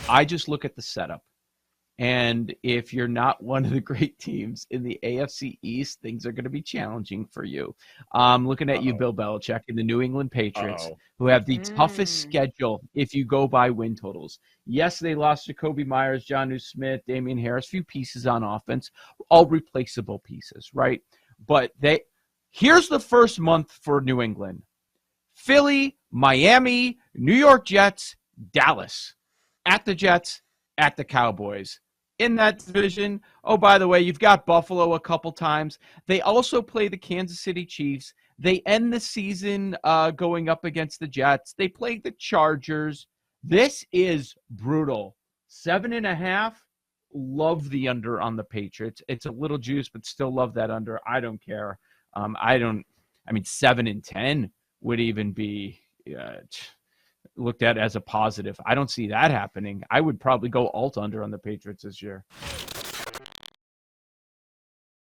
I just look at the setup. And if you're not one of the great teams in the AFC East, things are going to be challenging for you. Looking at you, Bill Belichick, and the New England Patriots, who have the toughest schedule if you go by win totals. Yes, they lost Jacoby Myers, Jonnu Smith, Damian Harris, few pieces on offense, all replaceable pieces, right? But here's the first month for New England. Philly, Miami, New York Jets, Dallas. At the Jets, at the Cowboys. In that division, oh, by the way, you've got Buffalo a couple times. They also play the Kansas City Chiefs. They end the season going up against the Jets. They play the Chargers. This is brutal. 7.5. Love the under on the Patriots. It's a little juice, but still love that under. I don't care. 7 and 10 would even be looked at as a positive. I don't see that happening. I would probably go alt under on the Patriots this year.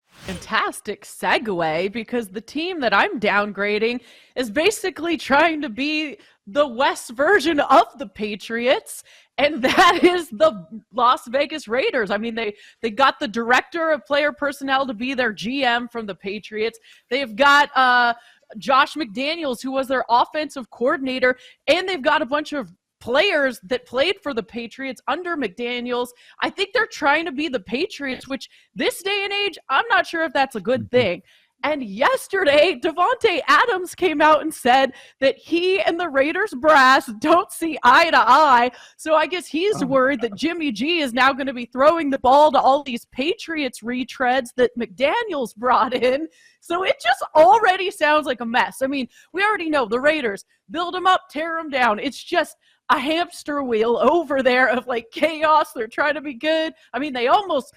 Fantastic segue, because the team that I'm downgrading is basically trying to be the West version of the Patriots, and that is the Las Vegas Raiders. I mean, they got the director of player personnel to be their GM from the Patriots. They've got Josh McDaniels, who was their offensive coordinator, and they've got a bunch of players that played for the Patriots under McDaniels. I think they're trying to be the Patriots, which this day and age, I'm not sure if that's a good thing. And yesterday, Devontae Adams came out and said that he and the Raiders brass don't see eye to eye. So I guess he's worried that Jimmy G is now going to be throwing the ball to all these Patriots retreads that McDaniels brought in. So it just already sounds like a mess. I mean, we already know the Raiders, build them up, tear them down. It's just a hamster wheel over there of like chaos. They're trying to be good. I mean, they almost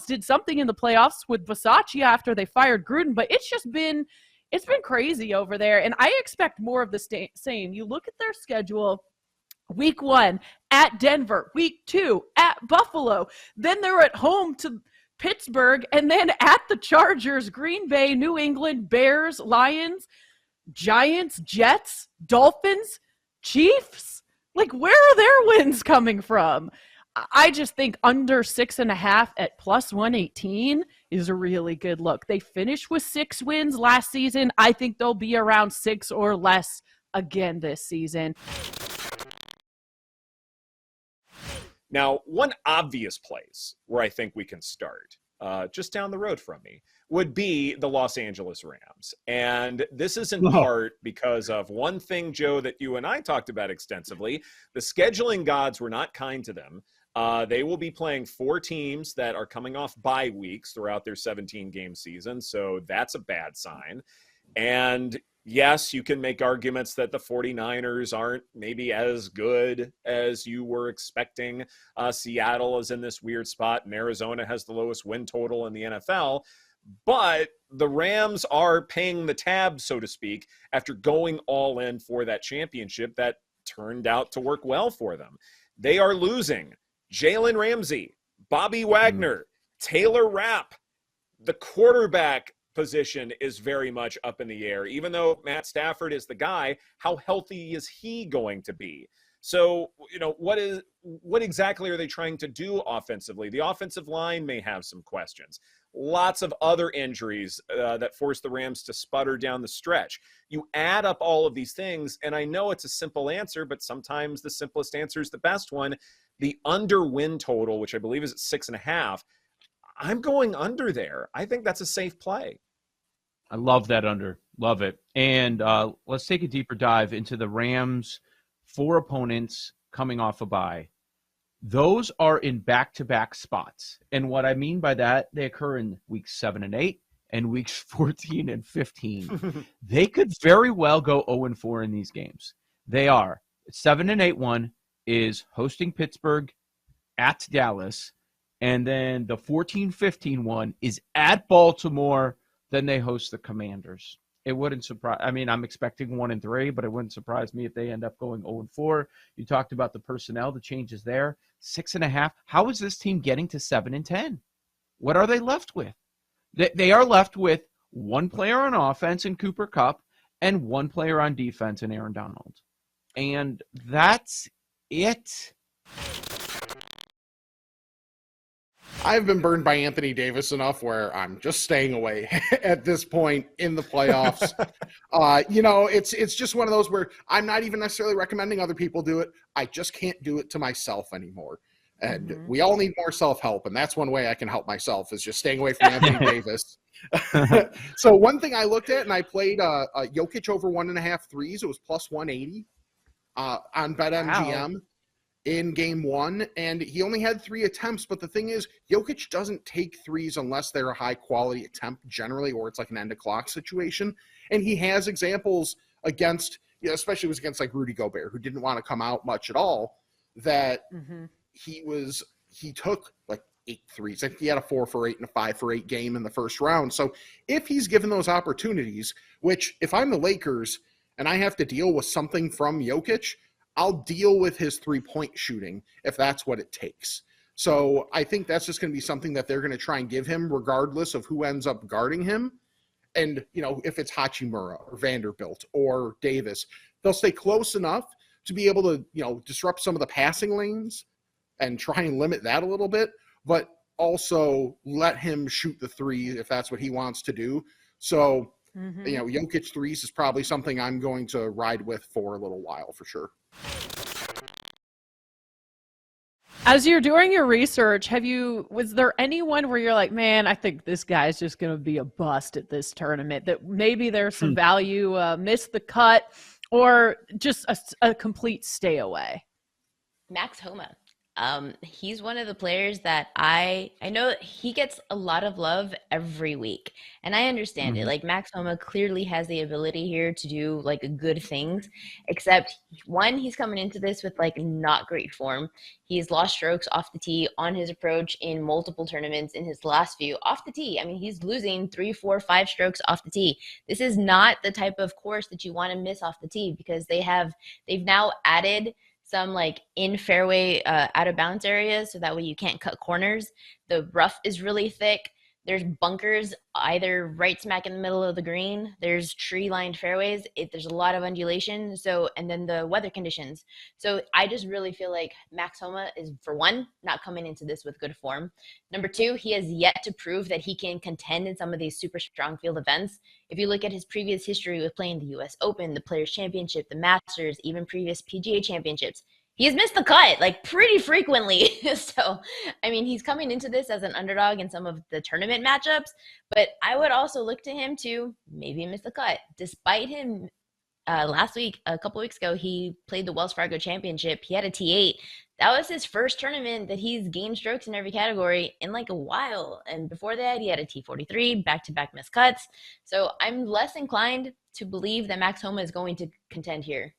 did something in the playoffs with Versace after they fired Gruden, but it's been crazy over there. And I expect more of the same. You look at their schedule. Week 1 at Denver, week 2 at Buffalo. Then they're at home to Pittsburgh, and then at the Chargers, Green Bay, New England, Bears, Lions, Giants, Jets, Dolphins, Chiefs. Like, where are their wins coming from? I just think under 6.5 at plus 118 is a really good look. They finished with 6 wins last season. I think they'll be around 6 or less again this season. Now, one obvious place where I think we can start, just down the road from me, would be the Los Angeles Rams. And this is in part because of one thing, Joe, that you and I talked about extensively. The scheduling gods were not kind to them. They will be playing 4 teams that are coming off bye weeks throughout their 17-game season, so that's a bad sign. And yes, you can make arguments that the 49ers aren't maybe as good as you were expecting. Seattle is in this weird spot, and Arizona has the lowest win total in the NFL. But the Rams are paying the tab, so to speak, after going all in for that championship that turned out to work well for them. They are losing Jalen Ramsey, Bobby Wagner, Taylor Rapp. The quarterback position is very much up in the air. Even though Matt Stafford is the guy, how healthy is he going to be? So, what exactly are they trying to do offensively? The offensive line may have some questions. Lots of other injuries that force the Rams to sputter down the stretch. You add up all of these things, and I know it's a simple answer, but sometimes the simplest answer is the best one. The under win total, which I believe is at 6.5, I'm going under there. I think that's a safe play. I love that under. Love it. And let's take a deeper dive into the Rams' 4 opponents coming off a bye. Those are in back-to-back spots. And what I mean by that, they occur in weeks 7 and 8 and weeks 14 and 15. They could very well go 0-4 in these games. They are. 7 and 8 one is hosting Pittsburgh, at Dallas, and then the 14-15 one is at Baltimore. Then they host the Commanders. It wouldn't surprise. I mean, I'm expecting 1-3, but it wouldn't surprise me if they end up going 0-4. You talked about the personnel, the changes there. 6.5. How is this team getting to 7 and 10? What are they left with? They are left with one player on offense in Cooper Kupp and one player on defense in Aaron Donald. And that's it? I've been burned by Anthony Davis enough where I'm just staying away at this point in the playoffs. It's just one of those where I'm not even necessarily recommending other people do it. I just can't do it to myself anymore. And we all need more self-help, and that's one way I can help myself is just staying away from Anthony Davis. So one thing I looked at, and I played Jokic over 1.5 threes. It was plus 180 on BetMGM. Wow. In game one, and he only had 3 attempts. But the thing is, Jokic doesn't take threes unless they're a high-quality attempt generally, or it's like an end-of-clock situation. And he has examples against, especially it was against like Rudy Gobert, who didn't want to come out much at all, that he took like 8 threes. I think he had a 4 for 8 and a 5 for 8 game in the first round. So if he's given those opportunities, which if I'm the Lakers and I have to deal with something from Jokic, I'll deal with his three-point shooting if that's what it takes. So I think that's just going to be something that they're going to try and give him regardless of who ends up guarding him. And, if it's Hachimura or Vanderbilt or Davis, they'll stay close enough to be able to, disrupt some of the passing lanes and try and limit that a little bit, but also let him shoot the three if that's what he wants to do. So, Jokic threes is probably something I'm going to ride with for a little while for sure. As you're doing your research, was there anyone where you're like, man, I think this guy's just going to be a bust at this tournament, that maybe there's some value, missed the cut, or just a complete stay away? Max Homa. He's one of the players that I know he gets a lot of love every week, and I understand it. Like, Max Homa clearly has the ability here to do like good things, except one, he's coming into this with like not great form. He's lost strokes off the tee on his approach in multiple tournaments in his last few off the tee. I mean, he's losing 3, 4, 5 strokes off the tee. This is not the type of course that you want to miss off the tee, because they've now added some like in fairway out of bounds areas, so that way you can't cut corners. The rough is really thick. There's bunkers either right smack in the middle of the green. There's tree lined fairways. There's a lot of undulation. And then the weather conditions. So I just really feel like Max Homa is, for one, not coming into this with good form. Number 2, he has yet to prove that he can contend in some of these super strong field events. If you look at his previous history with playing the US Open, the Players Championship, the Masters, even previous PGA championships, he has missed the cut like pretty frequently. So, I mean, he's coming into this as an underdog in some of the tournament matchups, but I would also look to him to maybe miss the cut. Despite him last week, a couple weeks ago, he played the Wells Fargo Championship. He had a T8. That was his first tournament that he's gained strokes in every category in like a while. And before that, he had a T43, back-to-back missed cuts. So I'm less inclined to believe that Max Homa is going to contend here.